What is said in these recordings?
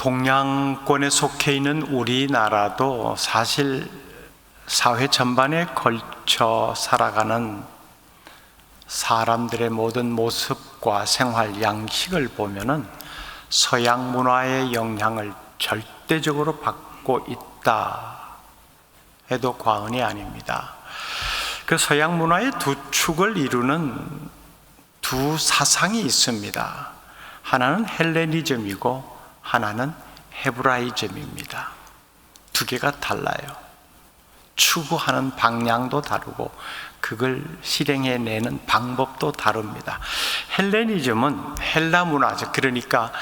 동양권에 속해 있는 우리나라도 사실 사회 전반에 걸쳐 살아가는 사람들의 모든 모습과 생활 양식을 보면은 서양 문화의 영향을 절대적으로 받고 있다 해도 과언이 아닙니다. 그 서양 문화의 두 축을 이루는 두 사상이 있습니다. 하나는 헬레니즘이고 하나는 헤브라이즘입니다. 두 개가 달라요. 추구하는 방향도 다르고 그걸 실행해내는 방법도 다릅니다. 헬레니즘은 헬라 문화죠. 그러니까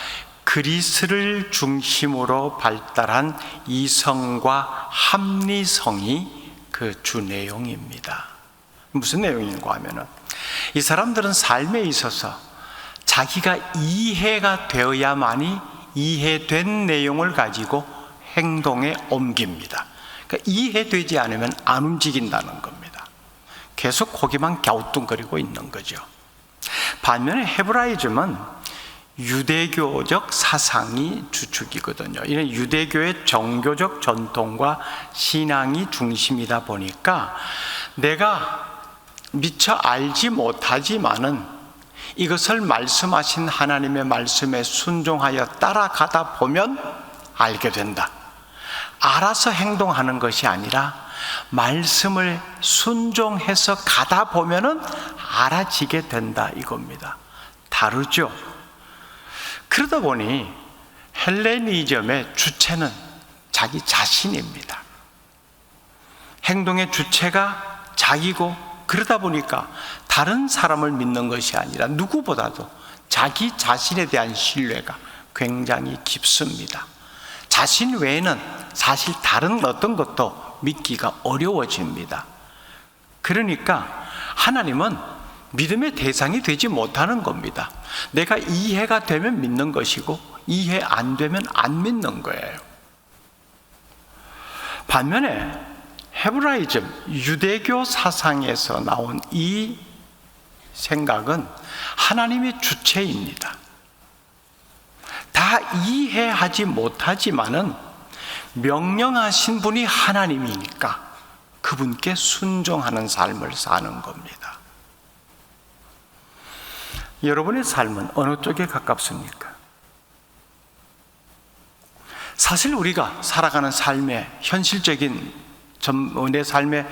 그리스를 중심으로 발달한 이성과 합리성이 그 주 내용입니다. 무슨 내용인가 하면은 이 사람들은 삶에 있어서 자기가 이해가 되어야만이 이해된 내용을 가지고 행동에 옮깁니다. 그러니까 이해되지 않으면 안 움직인다는 겁니다. 계속 거기만 갸우뚱거리고 있는 거죠. 반면에 헤브라이즘은 유대교적 사상이 주축이거든요. 이런 유대교의 종교적 전통과 신앙이 중심이다 보니까 내가 미처 알지 못하지만은 이것을 말씀하신 하나님의 말씀에 순종하여 따라가다 보면 알게 된다. 알아서 행동하는 것이 아니라 말씀을 순종해서 가다 보면은 알아지게 된다 이겁니다. 다르죠? 그러다 보니 헬레니즘의 주체는 자기 자신입니다. 행동의 주체가 자기고 그러다 보니까 다른 사람을 믿는 것이 아니라 누구보다도 자기 자신에 대한 신뢰가 굉장히 깊습니다. 자신 외에는 사실 다른 어떤 것도 믿기가 어려워집니다. 그러니까 하나님은 믿음의 대상이 되지 못하는 겁니다. 내가 이해가 되면 믿는 것이고 이해 안 되면 안 믿는 거예요. 반면에 헤브라이즘, 유대교 사상에서 나온 이 생각은 하나님이 주체입니다. 다 이해하지 못하지만은 명령하신 분이 하나님이니까 그분께 순종하는 삶을 사는 겁니다. 여러분의 삶은 어느 쪽에 가깝습니까? 사실 우리가 살아가는 삶의 현실적인 내 삶의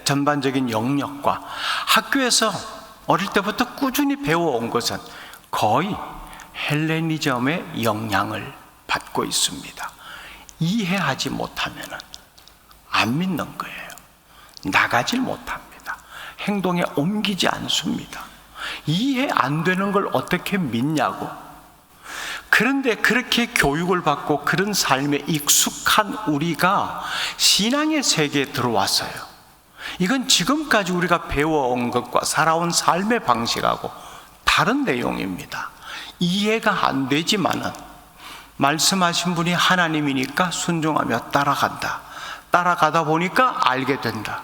전반적인 영역과 학교에서 어릴 때부터 꾸준히 배워온 것은 거의 헬레니즘의 영향을 받고 있습니다. 이해하지 못하면 안 믿는 거예요. 나가질 못합니다. 행동에 옮기지 않습니다. 이해 안 되는 걸 어떻게 믿냐고. 그런데 그렇게 교육을 받고 그런 삶에 익숙한 우리가 신앙의 세계에 들어왔어요. 이건 지금까지 우리가 배워온 것과 살아온 삶의 방식하고 다른 내용입니다. 이해가 안 되지만은 말씀하신 분이 하나님이니까 순종하며 따라간다. 따라가다 보니까 알게 된다.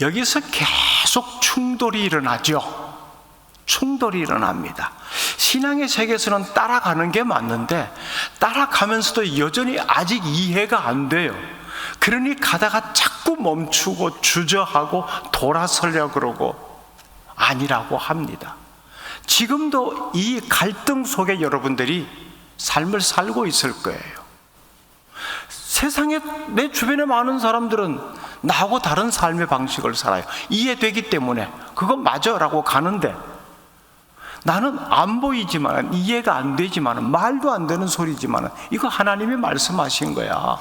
여기서 계속 충돌이 일어나죠. 충돌이 일어납니다. 신앙의 세계에서는 따라가는 게 맞는데 따라가면서도 여전히 아직 이해가 안 돼요. 그러니 가다가 자꾸 멈추고 주저하고 돌아서려고 그러고 아니라고 합니다. 지금도 이 갈등 속에 여러분들이 삶을 살고 있을 거예요. 세상에 내 주변에 많은 사람들은 나하고 다른 삶의 방식을 살아요. 이해되기 때문에 그건 맞아 라고 가는데 나는 안 보이지만 이해가 안 되지만 말도 안 되는 소리지만 이거 하나님이 말씀하신 거야.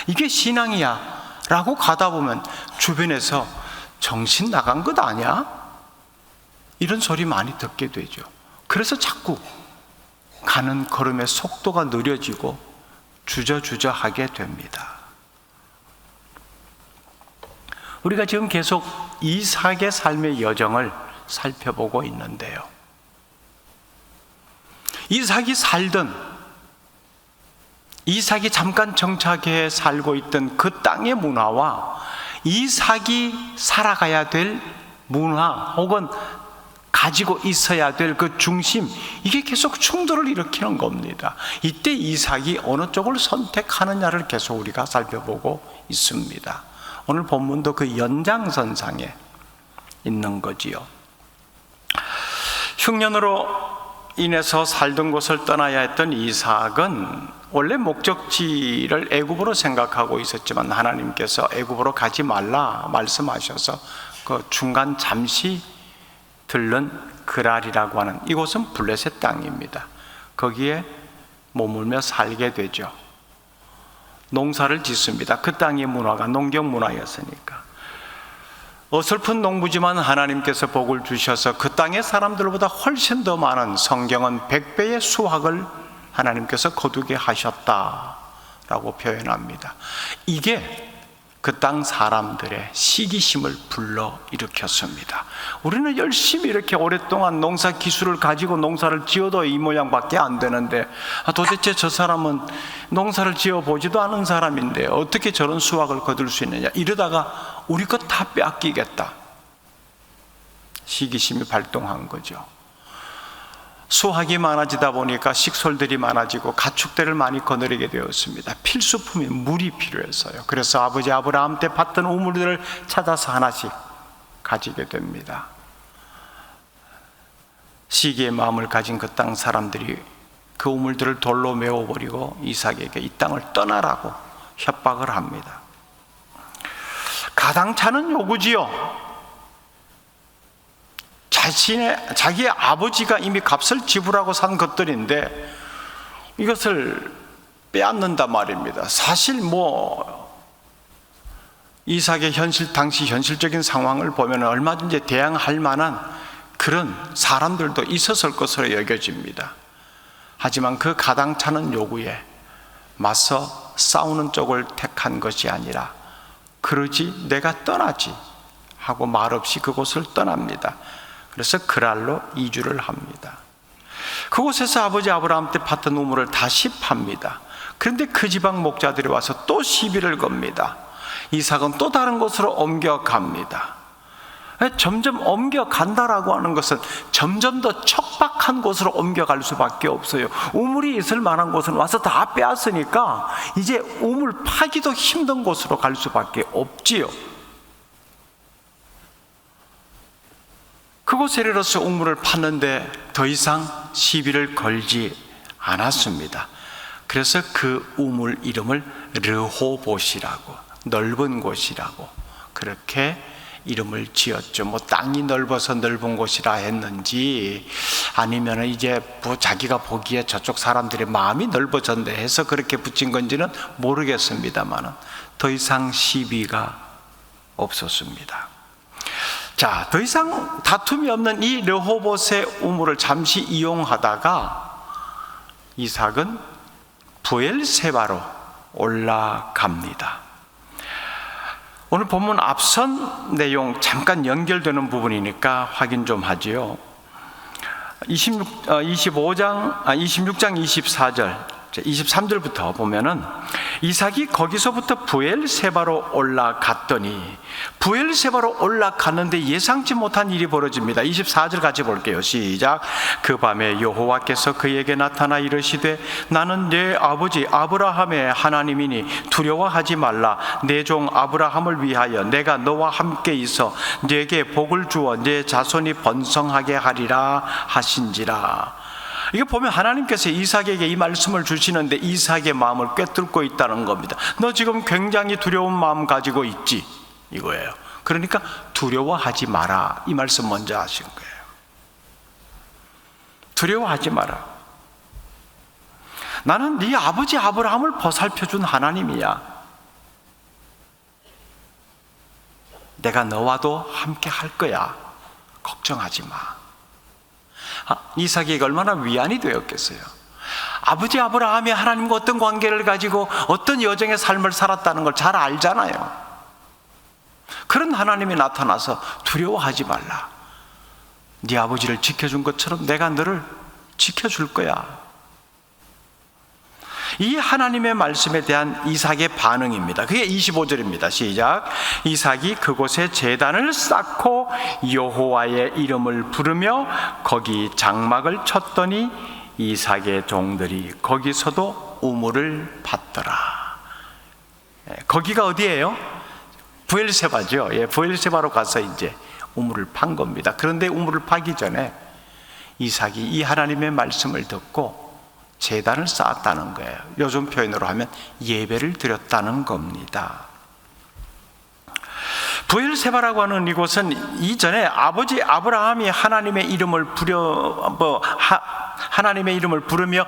이게 신앙이야 라고 가다 보면 주변에서 정신 나간 것 아니야? 이런 소리 많이 듣게 되죠. 그래서 자꾸 가는 걸음의 속도가 느려지고 주저하게 됩니다. 우리가 지금 계속 이삭의 삶의 여정을 살펴보고 있는데요. 이삭이 잠깐 정착해 살고 있던 그 땅의 문화와 이삭이 살아가야 될 문화 혹은 가지고 있어야 될 그 중심, 이게 계속 충돌을 일으키는 겁니다. 이때 이삭이 어느 쪽을 선택하느냐를 계속 우리가 살펴보고 있습니다. 오늘 본문도 그 연장선상에 있는 거지요. 흉년으로 인해서 살던 곳을 떠나야 했던 이삭은 원래 목적지를 애굽으로 생각하고 있었지만 하나님께서 애굽으로 가지 말라 말씀하셔서 그 중간 잠시 들른 그랄이라고 하는 이곳은 블레셋 땅입니다. 거기에 머물며 살게 되죠. 농사를 짓습니다. 그 땅의 문화가 농경 문화였으니까. 어설픈 농부지만 하나님께서 복을 주셔서 그 땅의 사람들보다 훨씬 더 많은, 성경은 100배의 수확을 하나님께서 거두게 하셨다라고 표현합니다. 이게 그 땅 사람들의 시기심을 불러 일으켰습니다. 우리는 열심히 이렇게 오랫동안 농사 기술을 가지고 농사를 지어도 이 모양밖에 안 되는데, 도대체 저 사람은 농사를 지어보지도 않은 사람인데 어떻게 저런 수확을 거둘 수 있느냐, 이러다가 우리 것 다 빼앗기겠다, 시기심이 발동한 거죠. 수확이 많아지다 보니까 식솔들이 많아지고 가축들을 많이 거느리게 되었습니다. 필수품인 물이 필요해서요. 그래서 아버지 아브라함 때 봤던 우물들을 찾아서 하나씩 가지게 됩니다. 시기의 마음을 가진 그 땅 사람들이 그 우물들을 돌로 메워버리고 이삭에게 이 땅을 떠나라고 협박을 합니다. 가당찮은 요구지요. 자기의 아버지가 이미 값을 지불하고 산 것들인데 이것을 빼앗는단 말입니다. 사실 이삭의 당시 현실적인 상황을 보면 얼마든지 대항할 만한 그런 사람들도 있었을 것으로 여겨집니다. 하지만 그 가당찮은 요구에 맞서 싸우는 쪽을 택한 것이 아니라, 그러지 내가 떠나지 하고 말없이 그곳을 떠납니다. 그래서 그랄로 이주를 합니다. 그곳에서 아버지 아브라함 때 팠던 우물을 다시 팝니다. 그런데 그 지방 목자들이 와서 또 시비를 겁니다. 이삭은 또 다른 곳으로 옮겨갑니다. 점점 옮겨간다라고 하는 것은 점점 더 척박한 곳으로 옮겨갈 수밖에 없어요. 우물이 있을 만한 곳은 와서 다 빼앗으니까 이제 우물 파기도 힘든 곳으로 갈 수밖에 없지요. 그곳에 이르러서 우물을 팠는데 더 이상 시비를 걸지 않았습니다. 그래서 그 우물 이름을 르호봇이라고, 넓은 곳이라고 그렇게 이름을 지었죠. 땅이 넓어서 넓은 곳이라 했는지, 아니면 이제 자기가 보기에 저쪽 사람들의 마음이 넓어졌네 해서 그렇게 붙인 건지는 모르겠습니다만 더 이상 시비가 없었습니다. 자, 더 이상 다툼이 없는 이 르호봇의 우물을 잠시 이용하다가 이삭은 브엘세바로 올라갑니다. 오늘 본문 앞선 내용 잠깐 연결되는 부분이니까 확인 좀 하지요. 26장 24절 23절부터 보면은 이삭이 거기서부터 브엘세바로 올라갔더니, 브엘세바로 올라갔는데 예상치 못한 일이 벌어집니다. 24절 같이 볼게요. 시작. 그 밤에 여호와께서 그에게 나타나 이르시되 나는 네 아버지 아브라함의 하나님이니 두려워하지 말라. 내 종 아브라함을 위하여 내가 너와 함께 있어 네게 복을 주어 네 자손이 번성하게 하리라 하신지라. 이거 보면 하나님께서 이삭에게 이 말씀을 주시는데 이삭의 마음을 꿰뚫고 있다는 겁니다. 너 지금 굉장히 두려운 마음 가지고 있지, 이거예요. 그러니까 두려워하지 마라, 이 말씀 먼저 하신 거예요. 두려워하지 마라. 나는 네 아버지 아브라함을 보살펴준 하나님이야. 내가 너와도 함께 할 거야. 걱정하지 마. 이삭에게 얼마나 위안이 되었겠어요. 아버지 아브라함이 하나님과 어떤 관계를 가지고 어떤 여정의 삶을 살았다는 걸 잘 알잖아요. 그런 하나님이 나타나서 두려워하지 말라. 네 아버지를 지켜준 것처럼 내가 너를 지켜줄 거야. 이 하나님의 말씀에 대한 이삭의 반응입니다. 그게 25절입니다. 시작. 이삭이 그곳에 제단을 쌓고 여호와의 이름을 부르며 거기 장막을 쳤더니 이삭의 종들이 거기서도 우물을 팠더라. 거기가 어디예요? 브엘세바죠. 브엘세바로 가서 이제 우물을 판 겁니다. 그런데 우물을 파기 전에 이삭이 이 하나님의 말씀을 듣고 제단을 쌓았다는 거예요. 요즘 표현으로 하면 예배를 드렸다는 겁니다. 브엘세바라고 하는 이곳은 이전에 아버지 아브라함이 하나님의 이름을 부르며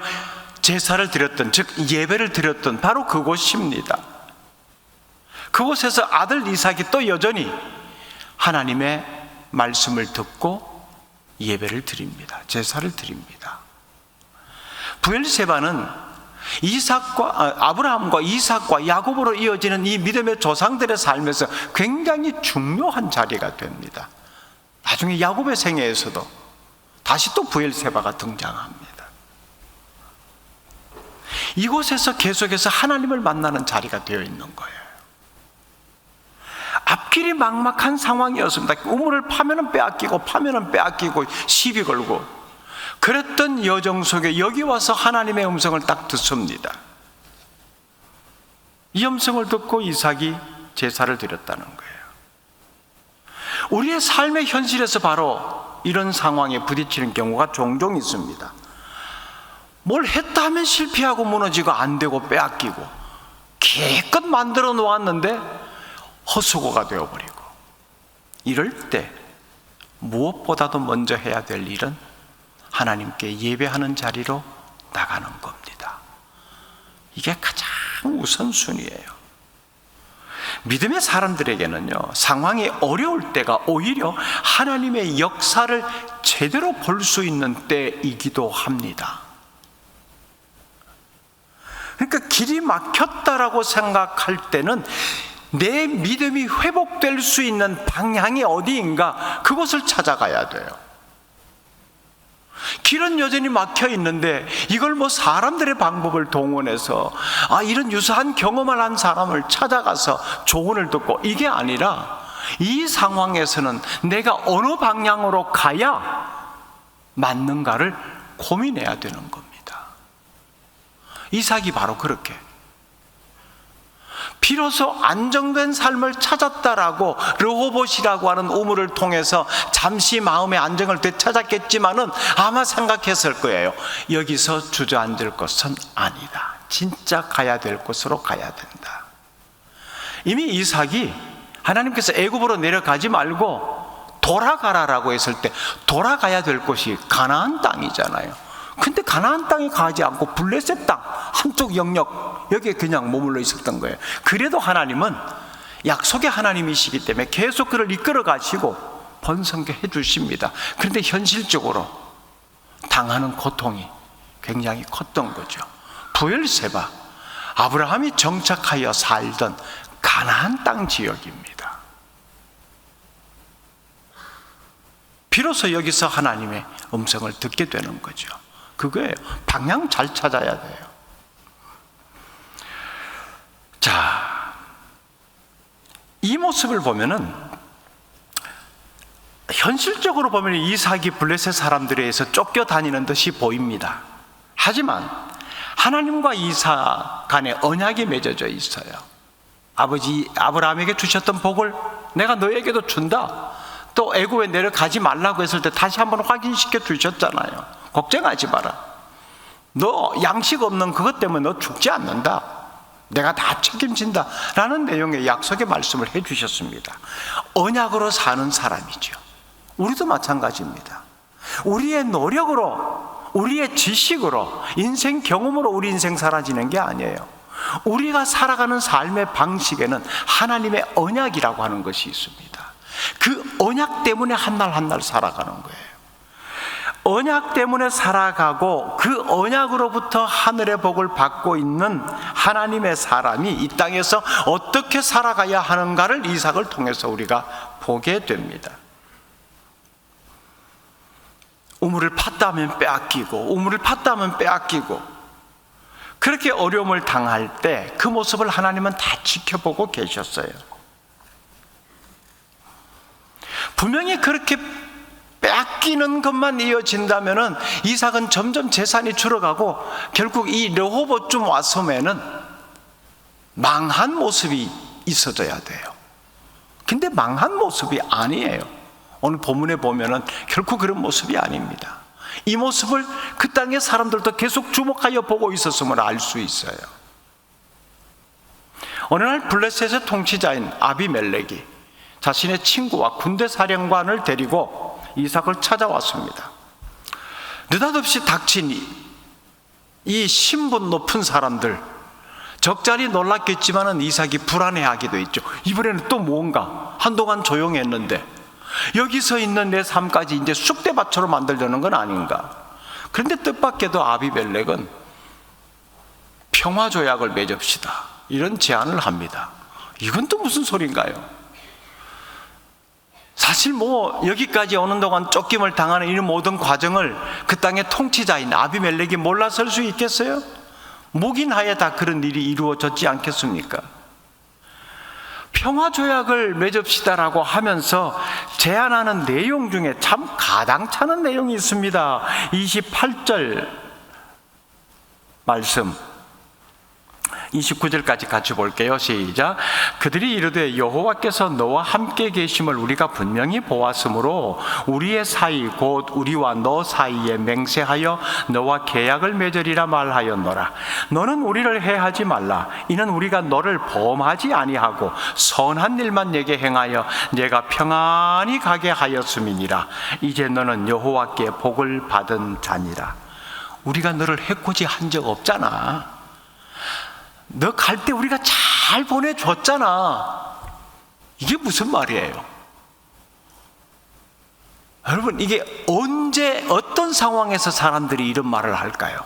제사를 드렸던, 즉 예배를 드렸던 바로 그곳입니다. 그곳에서 아들 이삭이 또 여전히 하나님의 말씀을 듣고 예배를 드립니다. 제사를 드립니다. 브엘세바는 아브라함과 이삭과 야곱으로 이어지는 이 믿음의 조상들의 삶에서 굉장히 중요한 자리가 됩니다. 나중에 야곱의 생애에서도 다시 또 브엘세바가 등장합니다. 이곳에서 계속해서 하나님을 만나는 자리가 되어 있는 거예요. 앞길이 막막한 상황이었습니다. 우물을 파면은 빼앗기고 시비 걸고 그랬던 여정 속에 여기 와서 하나님의 음성을 딱 듣습니다. 이 음성을 듣고 이삭이 제사를 드렸다는 거예요. 우리의 삶의 현실에서 바로 이런 상황에 부딪히는 경우가 종종 있습니다. 뭘 했다 하면 실패하고 무너지고 안 되고 빼앗기고 기껏 만들어 놓았는데 헛수고가 되어버리고, 이럴 때 무엇보다도 먼저 해야 될 일은 하나님께 예배하는 자리로 나가는 겁니다. 이게 가장 우선순위예요. 믿음의 사람들에게는요, 상황이 어려울 때가 오히려 하나님의 역사를 제대로 볼 수 있는 때이기도 합니다. 그러니까 길이 막혔다라고 생각할 때는 내 믿음이 회복될 수 있는 방향이 어디인가, 그곳을 찾아가야 돼요. 길은 여전히 막혀 있는데 이걸 사람들의 방법을 동원해서 이런 유사한 경험을 한 사람을 찾아가서 조언을 듣고, 이게 아니라 이 상황에서는 내가 어느 방향으로 가야 맞는가를 고민해야 되는 겁니다. 이삭이 바로 그렇게 비로소 안정된 삶을 찾았다라고 르호봇이라고 하는 우물을 통해서 잠시 마음의 안정을 되찾았겠지만은 아마 생각했을 거예요. 여기서 주저앉을 것은 아니다. 진짜 가야 될 곳으로 가야 된다. 이미 이삭이 하나님께서 애굽으로 내려가지 말고 돌아가라라고 했을 때 돌아가야 될 곳이 가나안 땅이잖아요. 근데 가나안 땅에 가지 않고 블레셋 땅 한쪽 영역, 여기에 그냥 머물러 있었던 거예요. 그래도 하나님은 약속의 하나님이시기 때문에 계속 그를 이끌어 가시고 번성케 해주십니다. 그런데 현실적으로 당하는 고통이 굉장히 컸던 거죠. 브엘세바, 아브라함이 정착하여 살던 가나안 땅 지역입니다. 비로소 여기서 하나님의 음성을 듣게 되는 거죠. 그거예요. 방향 잘 찾아야 돼요. 자, 이 모습을 보면은 현실적으로 보면 이삭이 블레셋 사람들에 의해서 쫓겨다니는 듯이 보입니다. 하지만 하나님과 이삭 간에 언약이 맺어져 있어요. 아버지 아브라함에게 주셨던 복을 내가 너에게도 준다. 또 애굽에 내려가지 말라고 했을 때 다시 한번 확인시켜 주셨잖아요. 걱정하지 마라. 너 양식 없는 그것 때문에 너 죽지 않는다. 내가 다 책임진다 라는 내용의 약속의 말씀을 해주셨습니다. 언약으로 사는 사람이죠. 우리도 마찬가지입니다. 우리의 노력으로, 우리의 지식으로, 인생 경험으로 우리 인생 사라지는 게 아니에요. 우리가 살아가는 삶의 방식에는 하나님의 언약이라고 하는 것이 있습니다. 그 언약 때문에 한 날 한 날 살아가는 거예요. 언약 때문에 살아가고 그 언약으로부터 하늘의 복을 받고 있는 하나님의 사람이 이 땅에서 어떻게 살아가야 하는가를 이삭을 통해서 우리가 보게 됩니다. 우물을 팠다 하면 빼앗기고, 우물을 팠다 하면 빼앗기고, 그렇게 어려움을 당할 때 그 모습을 하나님은 다 지켜보고 계셨어요. 분명히 그렇게 빼앗기는 것만 이어진다면은 이삭은 점점 재산이 줄어가고 결국 이 르호보쯤 왔으면은 망한 모습이 있어져야 돼요. 근데 망한 모습이 아니에요. 오늘 본문에 보면은 결코 그런 모습이 아닙니다. 이 모습을 그 땅의 사람들도 계속 주목하여 보고 있었음을 알 수 있어요. 어느 날 블레셋의 통치자인 아비멜렉이 자신의 친구와 군대 사령관을 데리고 이삭을 찾아왔습니다. 느닷없이 닥친 이 신분 높은 사람들, 적잖이 놀랐겠지만 이삭이 불안해하기도 했죠. 이번에는 또 뭔가, 한동안 조용했는데 여기서 있는 내 삶까지 이제 쑥대밭으로 만들려는 건 아닌가. 그런데 뜻밖에도 아비멜렉은 평화조약을 맺읍시다, 이런 제안을 합니다. 이건 또 무슨 소린가요? 사실 여기까지 오는 동안 쫓김을 당하는 이 모든 과정을 그 땅의 통치자인 아비멜렉이 몰라설 수 있겠어요? 묵인하에 다 그런 일이 이루어졌지 않겠습니까? 평화조약을 맺읍시다라고 하면서 제안하는 내용 중에 참 가당찮은 내용이 있습니다. 28절 말씀, 29절까지 같이 볼게요. 시작. 그들이 이르되 여호와께서 너와 함께 계심을 우리가 분명히 보았으므로 우리의 사이 곧 우리와 너 사이에 맹세하여 너와 계약을 맺으리라 말하였노라. 너는 우리를 해하지 말라. 이는 우리가 너를 범하지 아니하고 선한 일만 내게 행하여 내가 평안히 가게 하였음이니라. 이제 너는 여호와께 복을 받은 자니라. 우리가 너를 해코지 한 적 없잖아. 너 갈 때 우리가 잘 보내줬잖아. 이게 무슨 말이에요? 여러분, 이게 언제 어떤 상황에서 사람들이 이런 말을 할까요?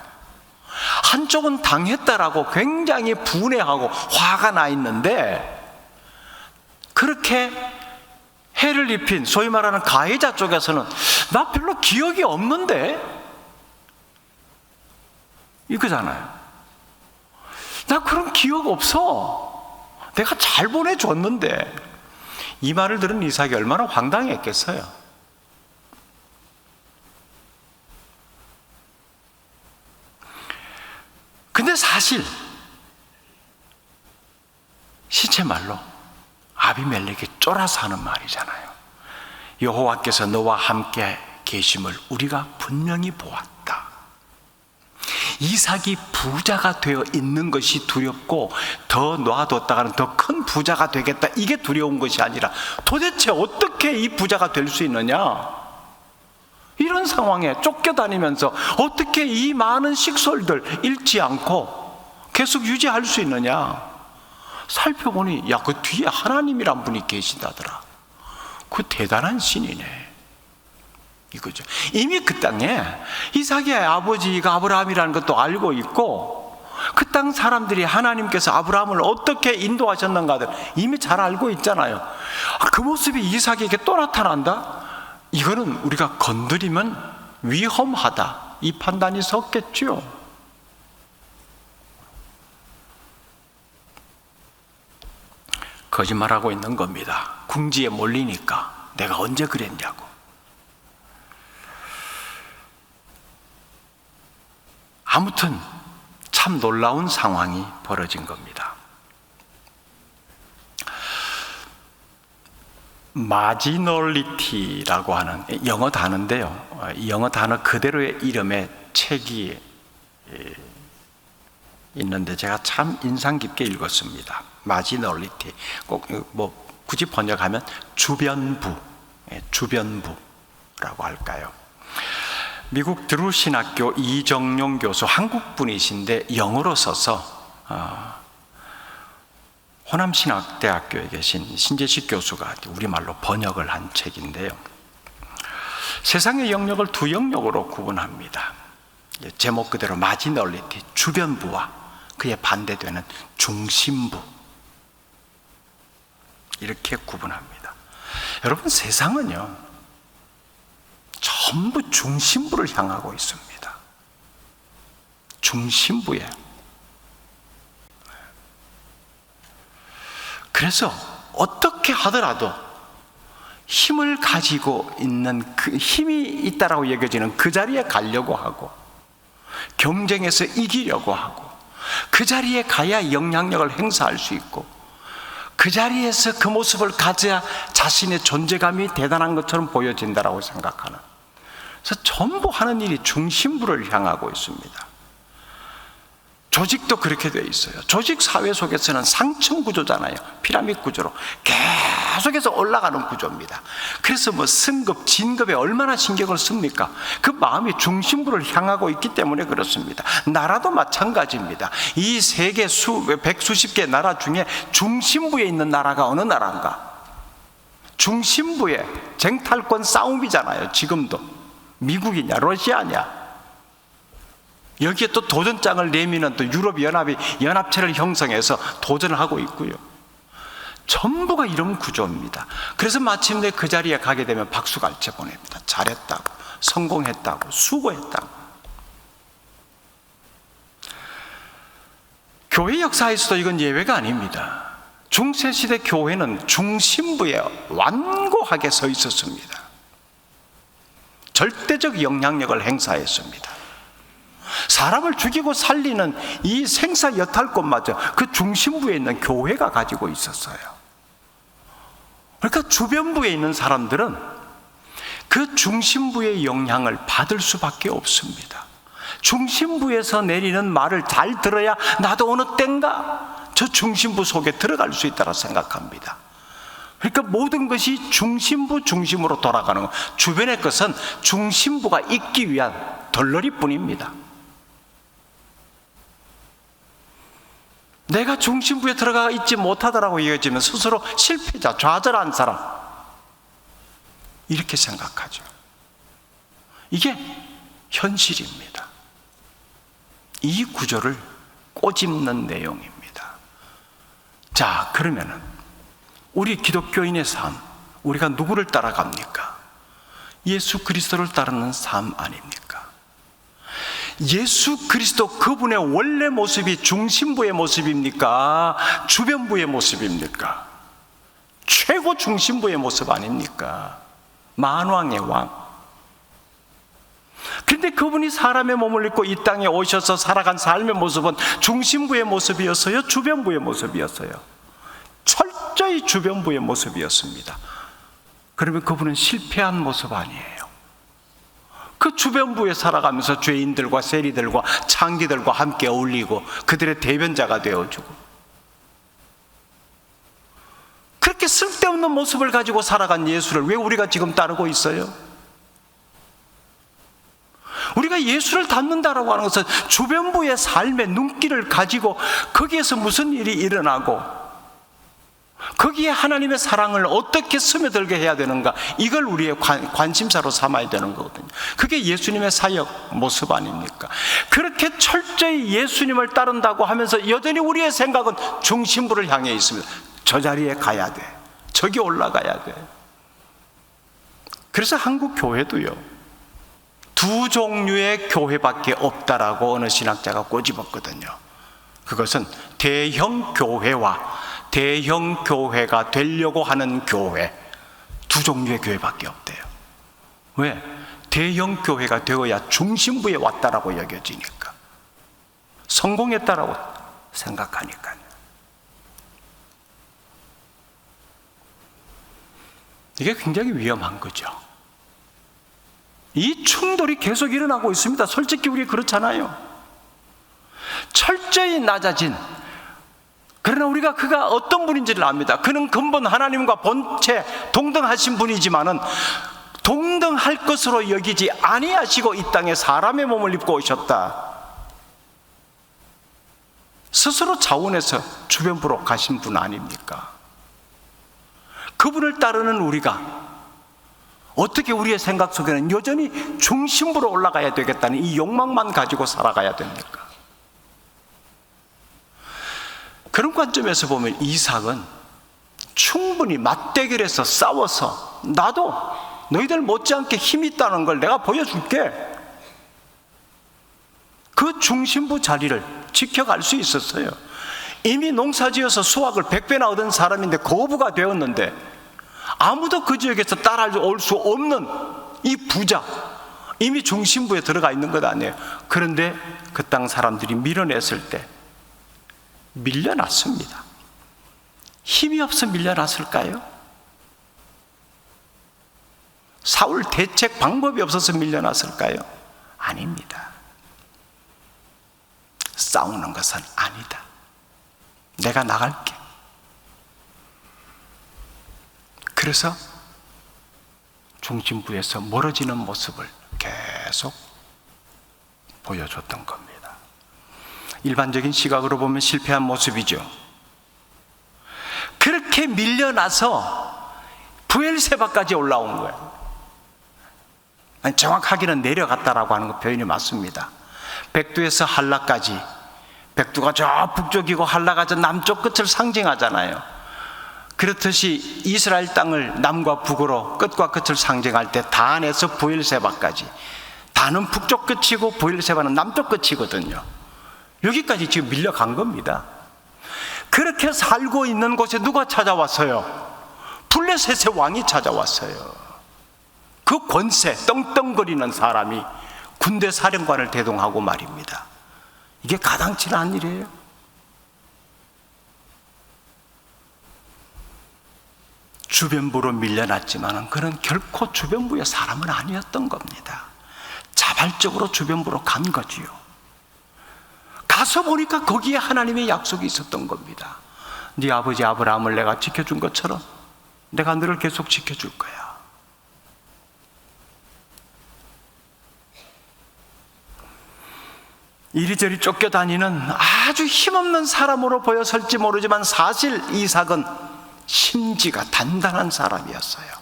한쪽은 당했다라고 굉장히 분해하고 화가 나 있는데, 그렇게 해를 입힌 소위 말하는 가해자 쪽에서는 나 별로 기억이 없는데, 이거잖아요. 나 그런 기억 없어. 내가 잘 보내줬는데. 이 말을 들은 이삭이 얼마나 황당했겠어요. 근데 사실 시체말로 아비멜렉이 쫄아서 하는 말이잖아요. 여호와께서 너와 함께 계심을 우리가 분명히 보았다. 이삭이 부자가 되어 있는 것이 두렵고 더 놔뒀다가는 더 큰 부자가 되겠다, 이게 두려운 것이 아니라 도대체 어떻게 이 부자가 될 수 있느냐, 이런 상황에 쫓겨다니면서 어떻게 이 많은 식솔들 잃지 않고 계속 유지할 수 있느냐. 살펴보니 야, 그 뒤에 하나님이란 분이 계신다더라. 그 대단한 신이네, 이거죠. 이미 그 땅에 이삭의 아버지가 아브라함이라는 것도 알고 있고, 그 땅 사람들이 하나님께서 아브라함을 어떻게 인도하셨는가를 이미 잘 알고 있잖아요. 그 모습이 이삭에게 또 나타난다? 이거는 우리가 건드리면 위험하다, 이 판단이 섰겠죠. 거짓말하고 있는 겁니다. 궁지에 몰리니까 내가 언제 그랬냐고. 아무튼 참 놀라운 상황이 벌어진 겁니다. 마지널리티라고 하는 영어 단어인데요, 영어 단어 그대로의 이름의 책이 있는데 제가 참 인상 깊게 읽었습니다. 마지널리티, 꼭 굳이 번역하면 주변부, 주변부라고 할까요? 미국 드루 신학교 이정용 교수, 한국 분이신데 영어로 써서 호남신학대학교에 계신 신재식 교수가 우리말로 번역을 한 책인데요, 세상의 영역을 두 영역으로 구분합니다. 제목 그대로 마지널리티, 주변부와 그에 반대되는 중심부, 이렇게 구분합니다. 여러분, 세상은요 전부 중심부를 향하고 있습니다. 중심부에 그래서 어떻게 하더라도 힘을 가지고 있는 그 힘이 있다라고 여겨지는 그 자리에 가려고 하고, 경쟁에서 이기려고 하고, 그 자리에 가야 영향력을 행사할 수 있고, 그 자리에서 그 모습을 가져야 자신의 존재감이 대단한 것처럼 보여진다라고 생각하는, 그래서 전부 하는 일이 중심부를 향하고 있습니다. 조직도 그렇게 되어 있어요. 조직 사회 속에서는 상층 구조잖아요. 피라미드 구조로 계속해서 올라가는 구조입니다. 그래서 뭐 승급, 진급에 얼마나 신경을 씁니까? 그 마음이 중심부를 향하고 있기 때문에 그렇습니다. 나라도 마찬가지입니다. 이 세계 백수십 개 나라 중에 중심부에 있는 나라가 어느 나라인가? 중심부에 쟁탈권 싸움이잖아요. 지금도 미국이냐 러시아냐, 여기에 또 도전장을 내미는 또 유럽연합이 연합체를 형성해서 도전을 하고 있고요. 전부가 이런 구조입니다. 그래서 마침내 그 자리에 가게 되면 박수갈채 보냅니다. 잘했다고, 성공했다고, 수고했다고. 교회 역사에서도 이건 예외가 아닙니다. 중세시대 교회는 중심부에 완고하게 서 있었습니다. 절대적 영향력을 행사했습니다. 사람을 죽이고 살리는 이 생사 여탈권마저 그 중심부에 있는 교회가 가지고 있었어요. 그러니까 주변부에 있는 사람들은 그 중심부의 영향을 받을 수밖에 없습니다. 중심부에서 내리는 말을 잘 들어야 나도 어느 땐가 저 중심부 속에 들어갈 수 있다고 생각합니다. 그러니까 모든 것이 중심부 중심으로 돌아가는 것, 주변의 것은 중심부가 있기 위한 덜러리뿐입니다. 내가 중심부에 들어가 있지 못하다라고 여겨지면 스스로 실패자, 좌절한 사람, 이렇게 생각하죠. 이게 현실입니다. 이 구조를 꼬집는 내용입니다. 자, 그러면은 우리 기독교인의 삶, 우리가 누구를 따라갑니까? 예수 그리스도를 따르는 삶 아닙니까? 예수 그리스도 그분의 원래 모습이 중심부의 모습입니까? 주변부의 모습입니까? 최고 중심부의 모습 아닙니까? 만왕의 왕. 그런데 그분이 사람의 몸을 입고 이 땅에 오셔서 살아간 삶의 모습은 중심부의 모습이었어요? 주변부의 모습이었어요? 철저히 주변부의 모습이었습니다. 그러면 그분은 실패한 모습 아니에요. 그 주변부에 살아가면서 죄인들과 세리들과 창기들과 함께 어울리고 그들의 대변자가 되어주고, 그렇게 쓸데없는 모습을 가지고 살아간 예수를 왜 우리가 지금 따르고 있어요? 우리가 예수를 닮는다라고 하는 것은 주변부의 삶의 눈길을 가지고 거기에서 무슨 일이 일어나고 거기에 하나님의 사랑을 어떻게 스며들게 해야 되는가, 이걸 우리의 관심사로 삼아야 되는 거거든요. 그게 예수님의 사역 모습 아닙니까? 그렇게 철저히 예수님을 따른다고 하면서 여전히 우리의 생각은 중심부를 향해 있습니다. 저 자리에 가야 돼, 저기 올라가야 돼. 그래서 한국 교회도요, 두 종류의 교회밖에 없다라고 어느 신학자가 꼬집었거든요. 그것은 대형 교회와 대형 교회가 되려고 하는 교회, 두 종류의 교회밖에 없대요. 왜? 대형 교회가 되어야 중심부에 왔다라고 여겨지니까, 성공했다라고 생각하니까요. 이게 굉장히 위험한 거죠. 이 충돌이 계속 일어나고 있습니다. 솔직히 우리 그렇잖아요. 철저히 낮아진, 그러나 우리가 그가 어떤 분인지를 압니다. 그는 근본 하나님과 본체 동등하신 분이지만은 동등할 것으로 여기지 아니하시고 이 땅에 사람의 몸을 입고 오셨다. 스스로 자원해서 주변부로 가신 분 아닙니까? 그분을 따르는 우리가 어떻게 우리의 생각 속에는 여전히 중심부로 올라가야 되겠다는 이 욕망만 가지고 살아가야 됩니까? 그런 관점에서 보면 이삭은 충분히 맞대결해서 싸워서 나도 너희들 못지않게 힘이 있다는 걸 내가 보여줄게, 그 중심부 자리를 지켜갈 수 있었어요. 이미 농사지어서 수확을 100배나 얻은 사람인데 거부가 되었는데 아무도 그 지역에서 따라올 수 없는 이 부자, 이미 중심부에 들어가 있는 것 아니에요. 그런데 그 땅 사람들이 밀어냈을 때 밀려났습니다. 힘이 없어 밀려났을까요? 사울 대책 방법이 없어서 밀려났을까요? 아닙니다. 싸우는 것은 아니다. 내가 나갈게. 그래서 중심부에서 멀어지는 모습을 계속 보여줬던 겁니다. 일반적인 시각으로 보면 실패한 모습이죠. 그렇게 밀려나서 브엘세바까지 올라온 거예요. 아니, 정확하게는 내려갔다라고 하는 거 표현이 맞습니다. 백두에서 한라까지, 백두가 저 북쪽이고 한라가 저 남쪽 끝을 상징하잖아요. 그렇듯이 이스라엘 땅을 남과 북으로 끝과 끝을 상징할 때 단에서 브엘세바까지, 단은 북쪽 끝이고 브엘세바는 남쪽 끝이거든요. 여기까지 지금 밀려간 겁니다. 그렇게 살고 있는 곳에 누가 찾아왔어요? 블레셋의 왕이 찾아왔어요. 그 권세, 떵떵거리는 사람이 군대 사령관을 대동하고 말입니다. 이게 가당치 않은 일이에요. 주변부로 밀려났지만 그는 결코 주변부의 사람은 아니었던 겁니다. 자발적으로 주변부로 간 거지요. 가서 보니까 거기에 하나님의 약속이 있었던 겁니다. 네 아버지 아브라함을 내가 지켜준 것처럼 내가 너를 계속 지켜줄 거야. 이리저리 쫓겨다니는 아주 힘없는 사람으로 보여설지 모르지만 사실 이삭은 심지가 단단한 사람이었어요.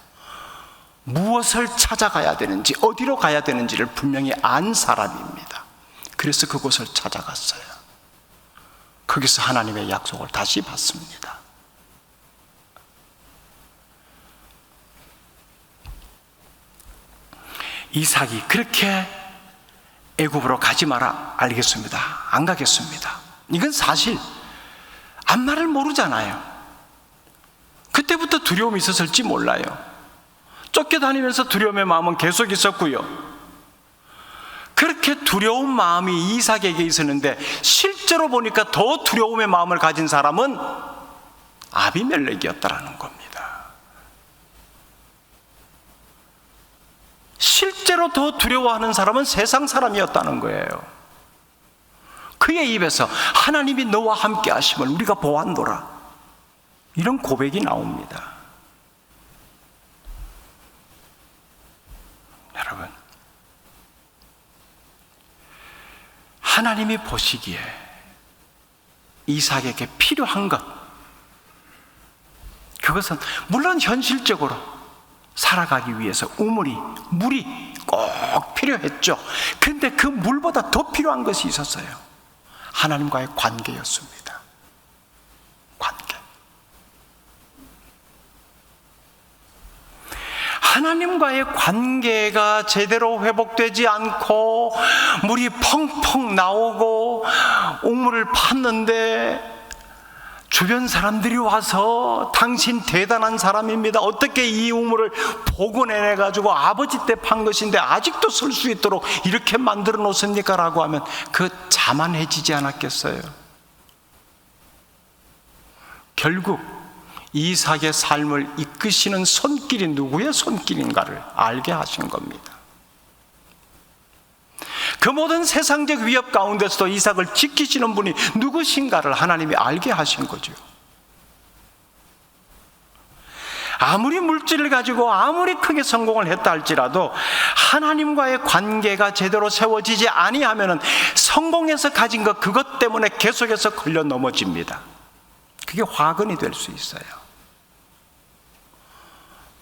무엇을 찾아가야 되는지, 어디로 가야 되는지를 분명히 안 사람입니다. 그래서 그곳을 찾아갔어요. 거기서 하나님의 약속을 다시 받습니다. 이삭이 그렇게 애굽으로 가지 마라, 알겠습니다, 안 가겠습니다, 이건 사실 아무 말을 모르잖아요. 그때부터 두려움이 있었을지 몰라요. 쫓겨다니면서 두려움의 마음은 계속 있었고요. 그렇게 두려운 마음이 이삭에게 있었는데 실제로 보니까 더 두려움의 마음을 가진 사람은 아비멜렉이었다라는 겁니다. 실제로 더 두려워하는 사람은 세상 사람이었다는 거예요. 그의 입에서 하나님이 너와 함께 하심을 우리가 보았노라, 이런 고백이 나옵니다. 여러분, 하나님이 보시기에 이삭에게 필요한 것, 그것은 물론 현실적으로 살아가기 위해서 물이 꼭 필요했죠. 그런데 그 물보다 더 필요한 것이 있었어요. 하나님과의 관계였습니다. 관계. 하나님과의 관계가 제대로 회복되지 않고 물이 펑펑 나오고 우물을 팠는데 주변 사람들이 와서 당신 대단한 사람입니다, 어떻게 이 우물을 복원해내가지고 아버지 때 판 것인데 아직도 쓸 수 있도록 이렇게 만들어 놓습니까? 라고 하면 그 자만해지지 않았겠어요? 결국 이삭의 삶을 이끄시는 손길이 누구의 손길인가를 알게 하신 겁니다. 그 모든 세상적 위협 가운데서도 이삭을 지키시는 분이 누구신가를 하나님이 알게 하신 거죠. 아무리 물질을 가지고 아무리 크게 성공을 했다 할지라도 하나님과의 관계가 제대로 세워지지 아니하면 성공해서 가진 것, 그것 때문에 계속해서 걸려 넘어집니다. 그게 화근이 될 수 있어요.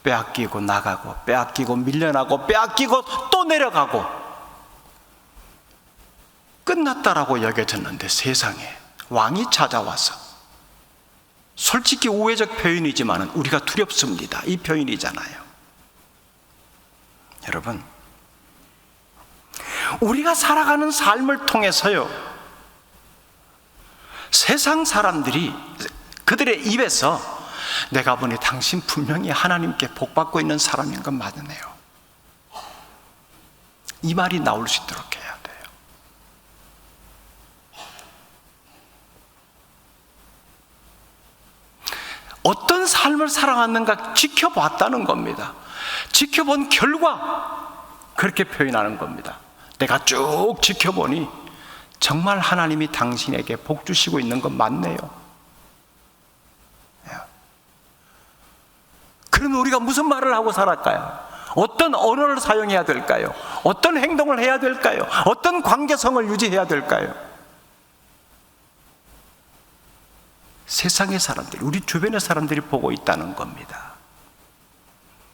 빼앗기고 나가고, 빼앗기고 밀려나고, 빼앗기고 또 내려가고, 끝났다라고 여겨졌는데 세상에 왕이 찾아와서, 솔직히 우회적 표현이지만 우리가 두렵습니다, 이 표현이잖아요. 여러분, 우리가 살아가는 삶을 통해서요, 세상 사람들이 그들의 입에서 내가 보니 당신 분명히 하나님께 복받고 있는 사람인 건 맞네요, 이 말이 나올 수 있도록 해야 돼요. 어떤 삶을 살아갔는가 지켜봤다는 겁니다. 지켜본 결과 그렇게 표현하는 겁니다. 내가 쭉 지켜보니 정말 하나님이 당신에게 복 주시고 있는 건 맞네요. 그러면 우리가 무슨 말을 하고 살았을까요? 어떤 언어를 사용해야 될까요? 어떤 행동을 해야 될까요? 어떤 관계성을 유지해야 될까요? 세상의 사람들이, 우리 주변의 사람들이 보고 있다는 겁니다.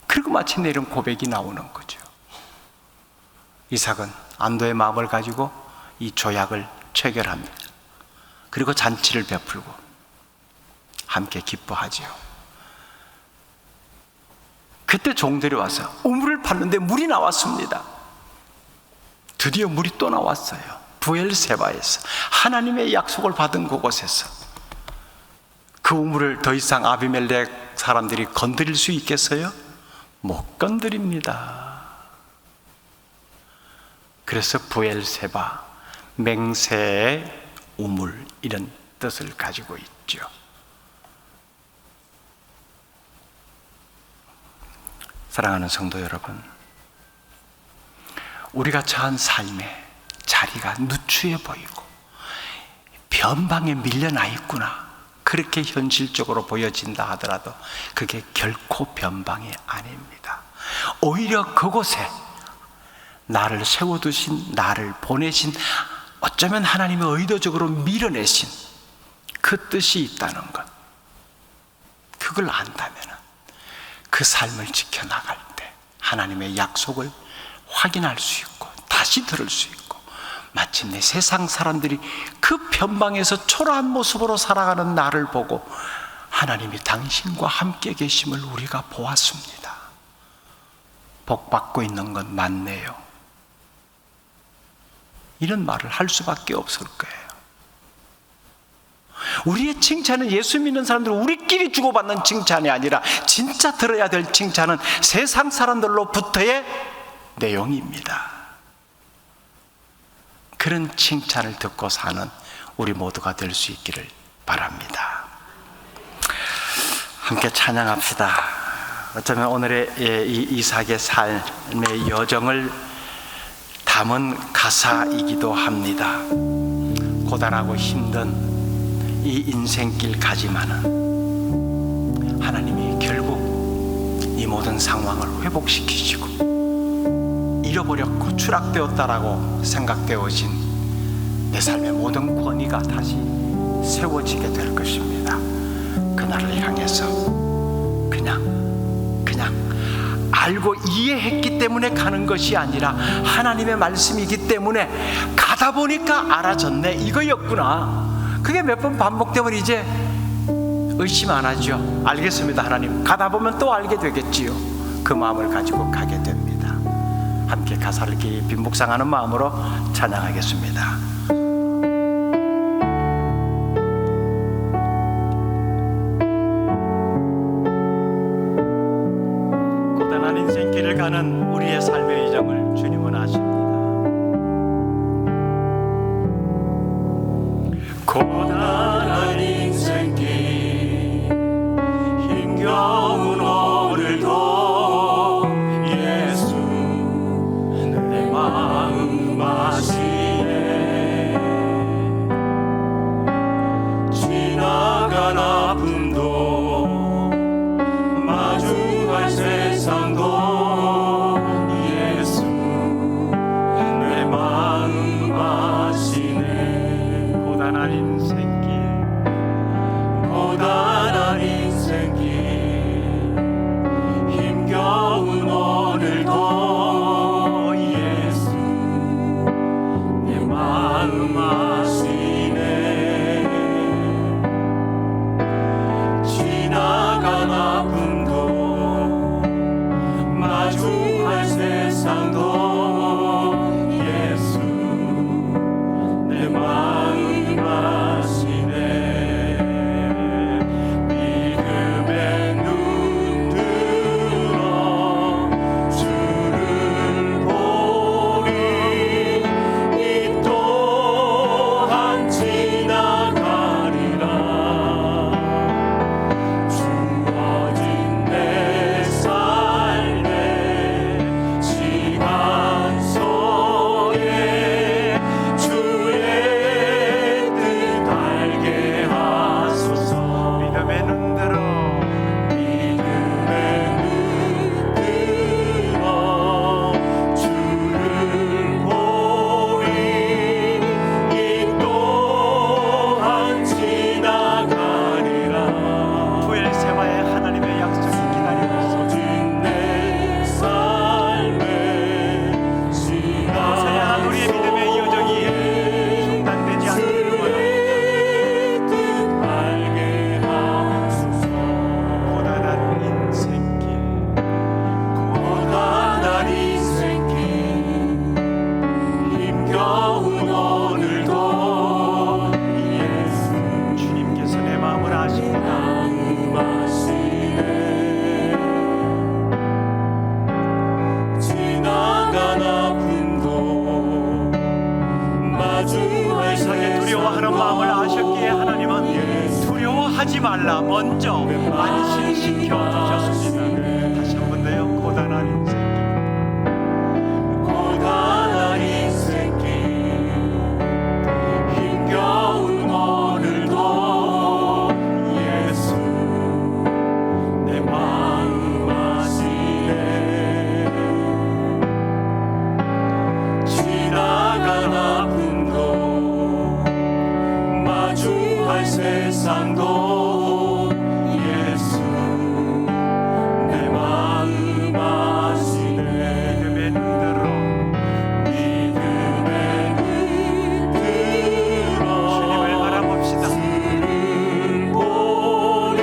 그리고 마침내 이런 고백이 나오는 거죠. 이삭은 안도의 마음을 가지고 이 조약을 체결합니다. 그리고 잔치를 베풀고 함께 기뻐하지요. 그때 종들이 와서 우물을 팠는데 물이 나왔습니다. 드디어 물이 또 나왔어요. 부엘세바에서, 하나님의 약속을 받은 그곳에서. 그 우물을 더 이상 아비멜렉 사람들이 건드릴 수 있겠어요? 못 건드립니다. 그래서 부엘세바, 맹세의 우물, 이런 뜻을 가지고 있죠. 사랑하는 성도 여러분, 우리가 처한 삶의 자리가 누추해 보이고 변방에 밀려나 있구나, 그렇게 현실적으로 보여진다 하더라도 그게 결코 변방이 아닙니다. 오히려 그곳에 나를 세워두신, 나를 보내신, 어쩌면 하나님의 의도적으로 밀어내신 그 뜻이 있다는 것, 그걸 안다면 그 삶을 지켜나갈 때 하나님의 약속을 확인할 수 있고 다시 들을 수 있고, 마침내 세상 사람들이 그 변방에서 초라한 모습으로 살아가는 나를 보고 하나님이 당신과 함께 계심을 우리가 보았습니다. 복받고 있는 건 맞네요, 이런 말을 할 수밖에 없을 거예요. 우리의 칭찬은, 예수 믿는 사람들은 우리끼리 주고받는 칭찬이 아니라 진짜 들어야 될 칭찬은 세상 사람들로부터의 내용입니다. 그런 칭찬을 듣고 사는 우리 모두가 될 수 있기를 바랍니다. 함께 찬양합시다. 어쩌면 오늘의 이 이삭의 삶의 여정을 담은 가사이기도 합니다. 고단하고 힘든 이 인생길 가지만은 하나님이 결국 이 모든 상황을 회복시키시고, 잃어버렸고 추락되었다라고 생각되어진 내 삶의 모든 권위가 다시 세워지게 될 것입니다. 그날을 향해서 그냥 알고 이해했기 때문에 가는 것이 아니라 하나님의 말씀이기 때문에 가다 보니까 알아졌네, 이거였구나. 그게 몇 번 반복되면 이제 의심 안 하죠. 알겠습니다, 하나님. 가다 보면 또 알게 되겠지요. 그 마음을 가지고 가게 됩니다. 함께 가사를 깊이 묵상하는 마음으로 찬양하겠습니다. 고단한 인생길을 가는 우리의 삶의 여정을 주님은 아십니다. 고단한 인생길, 힘겨운 오늘도 예수 내 마음 아시네. 지나간 아픔도 마주할 세상도 예수 내 마음 아시네. 고단한 인생 하지 말라 먼저 안심시켜 주셨습니다. 다시 한 번 더요. 고단한 인생 힘겨운 오늘도 예수 내 마음 아시네. 지나간 아픔도 마주할 세상도 예수 내 마음 아시네. 믿음의 눈으로 주님을 바라봅시다. 보리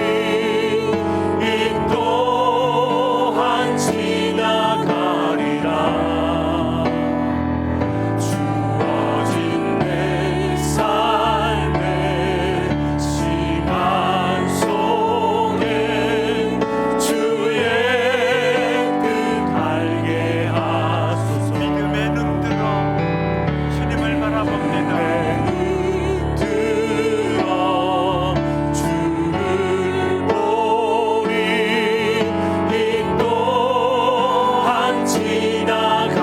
이 또한 지나가리라. 주어진 내 삶의 시간 속에 주의 뜻 알게 하소서. 믿음의 눈으로 주님을 바라봅니다. 들어 주를 보리 이 또한 지나가리라.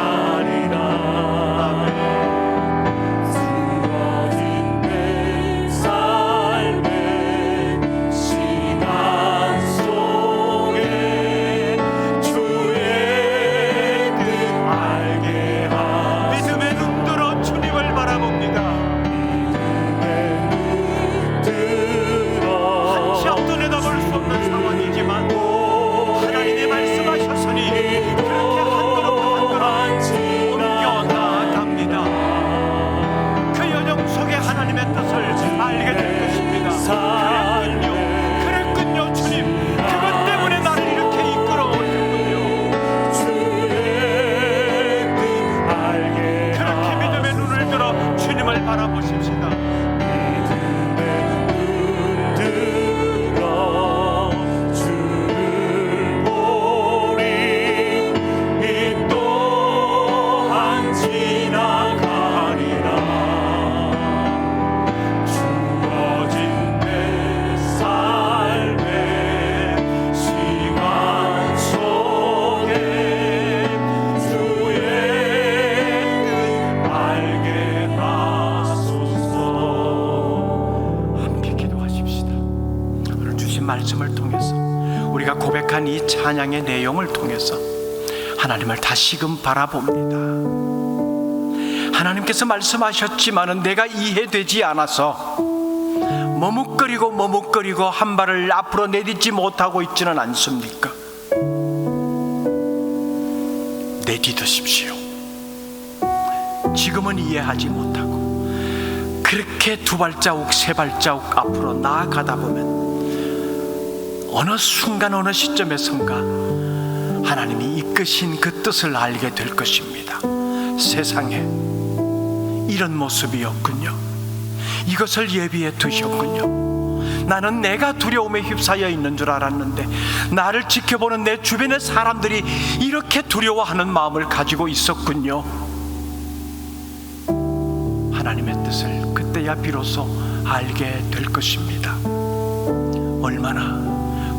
쓰러진 내 삶의 시간 속에 주의 뜻 알게 하소서. 믿음의 눈으로 주님을 바라봅니다. 한치 앞도 내다볼 수 없는 상황이지만 하나님이 말씀하셨으니 그렇게 한 걸음 옮겨 나아갑니다. 그 여정 속에 하나님의 뜻을 알게 될 것입니다. 그랬군요 주님. 그것 때문에 나를 이렇게 이끌어오셨군요. 그렇게 믿음의 눈을 들어 주님을 바라보십시다. 함께 기도하십시다. 오늘 주신 말씀을 통해서 우리가 고백한 이 찬양의 내용을 통해서 하나님을 다시금 바라봅니다. 하나님께서 말씀하셨지만은 내가 이해되지 않아서 머뭇거리고 한 발을 앞으로 내딛지 못하고 있지는 않습니까? 내딛으십시오. 지금은 이해하지 못하고 그렇게 두 발자국 세 발자국 앞으로 나아가다 보면 어느 순간 어느 시점에선가 하나님이 이끄신 그 뜻을 알게 될 것입니다. 세상에 이런 모습이었군요. 이것을 예비해 두셨군요. 나는 내가 두려움에 휩싸여 있는 줄 알았는데 나를 지켜보는 내 주변의 사람들이 이렇게 두려워하는 마음을 가지고 있었군요. 하나님의 뜻을 그때야 비로소 알게 될 것입니다. 얼마나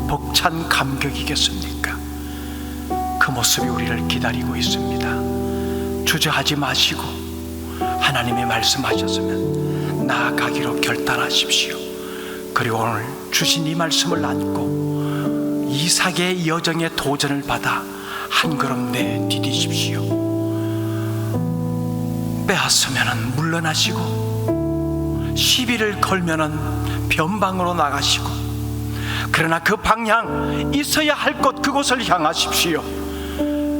벅찬 감격이겠습니까? 그 모습이 우리를 기다리고 있습니다. 주저하지 마시고 하나님이 말씀하셨으면 나아가기로 결단하십시오. 그리고 오늘 주신 이 말씀을 안고 이삭의 여정의 도전을 받아 한 걸음 내디디십시오. 빼앗으면 물러나시고 시비를 걸면 변방으로 나가시고, 그러나 그 방향, 있어야 할 곳 그곳을 향하십시오.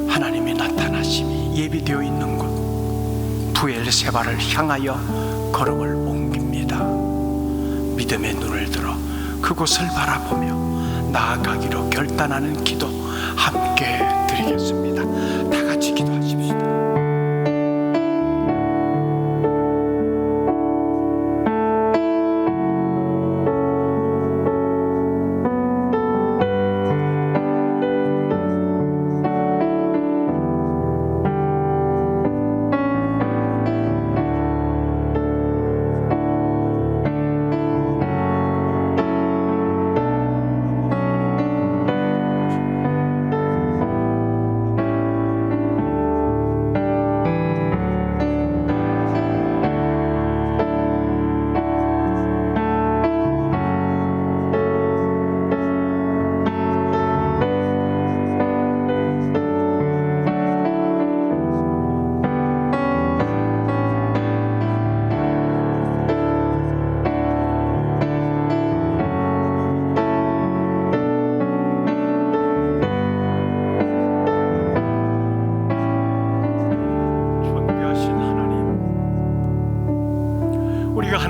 하나님이 나타나심이 예비되어 있는 곳 부엘세바를 향하여 걸음을 옮깁니다. 믿음의 눈을 들어 그곳을 바라보며 나아가기로 결단하는 기도 함께 드리겠습니다. 다 같이 기도하십시다.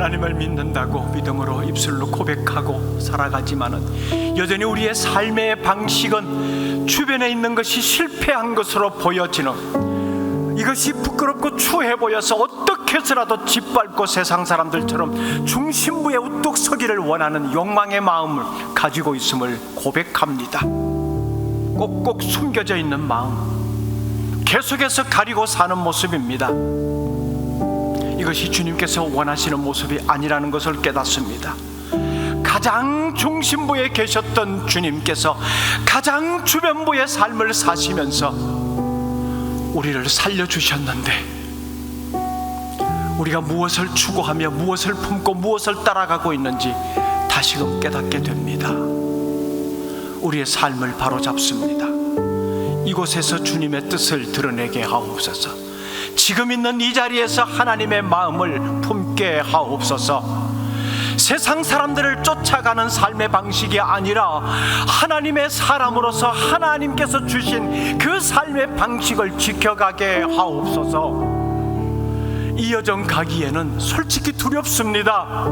하나님을 믿는다고 믿음으로 입술로 고백하고 살아가지만은 여전히 우리의 삶의 방식은 주변에 있는 것이 실패한 것으로 보여지는, 이것이 부끄럽고 추해 보여서 어떻게 해서라도 짓밟고 세상 사람들처럼 중심부에 우뚝 서기를 원하는 욕망의 마음을 가지고 있음을 고백합니다. 꼭꼭 숨겨져 있는 마음, 계속해서 가리고 사는 모습입니다. 이것이 주님께서 원하시는 모습이 아니라는 것을 깨닫습니다. 가장 중심부에 계셨던 주님께서 가장 주변부의 삶을 사시면서 우리를 살려주셨는데, 우리가 무엇을 추구하며 무엇을 품고 무엇을 따라가고 있는지 다시금 깨닫게 됩니다. 우리의 삶을 바로잡습니다. 이곳에서 주님의 뜻을 드러내게 하옵소서. 지금 있는 이 자리에서 하나님의 마음을 품게 하옵소서. 세상 사람들을 쫓아가는 삶의 방식이 아니라 하나님의 사람으로서 하나님께서 주신 그 삶의 방식을 지켜가게 하옵소서. 이 여정 가기에는 솔직히 두렵습니다.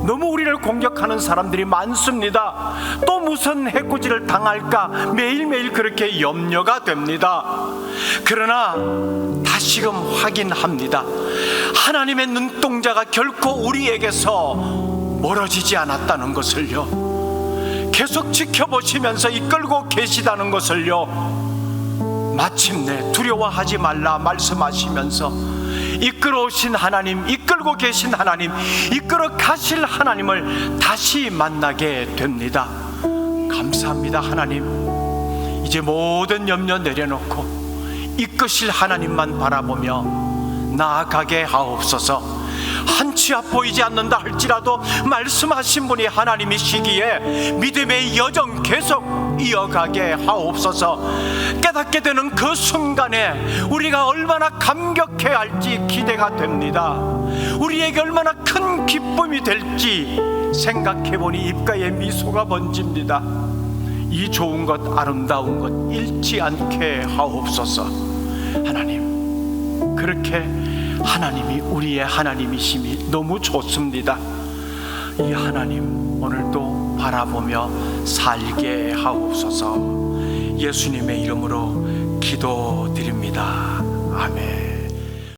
너무 우리를 공격하는 사람들이 많습니다. 또 무슨 해코지를 당할까 매일매일 그렇게 염려가 됩니다. 그러나 다시금 확인합니다. 하나님의 눈동자가 결코 우리에게서 멀어지지 않았다는 것을요, 계속 지켜보시면서 이끌고 계시다는 것을요, 마침내 두려워하지 말라 말씀하시면서 이끌어오신 하나님, 이끌고 계신 하나님, 이끌어 가실 하나님을 다시 만나게 됩니다. 감사합니다. 하나님, 이제 모든 염려 내려놓고 이끄실 하나님만 바라보며 나아가게 하옵소서. 한치 앞 보이지 않는다 할지라도 말씀하신 분이 하나님이시기에 믿음의 여정 계속 이어가게 하옵소서. 깨닫게 되는 그 순간에 우리가 얼마나 감격해야 할지 기대가 됩니다. 우리에게 얼마나 큰 기쁨이 될지 생각해보니 입가에 미소가 번집니다. 이 좋은 것, 아름다운 것 잃지 않게 하옵소서. 하나님, 그렇게 하나님이 우리의 하나님이심이 너무 좋습니다. 이 하나님 오늘도 바라보며 살게 하옵소서. 예수님의 이름으로 기도드립니다. 아멘.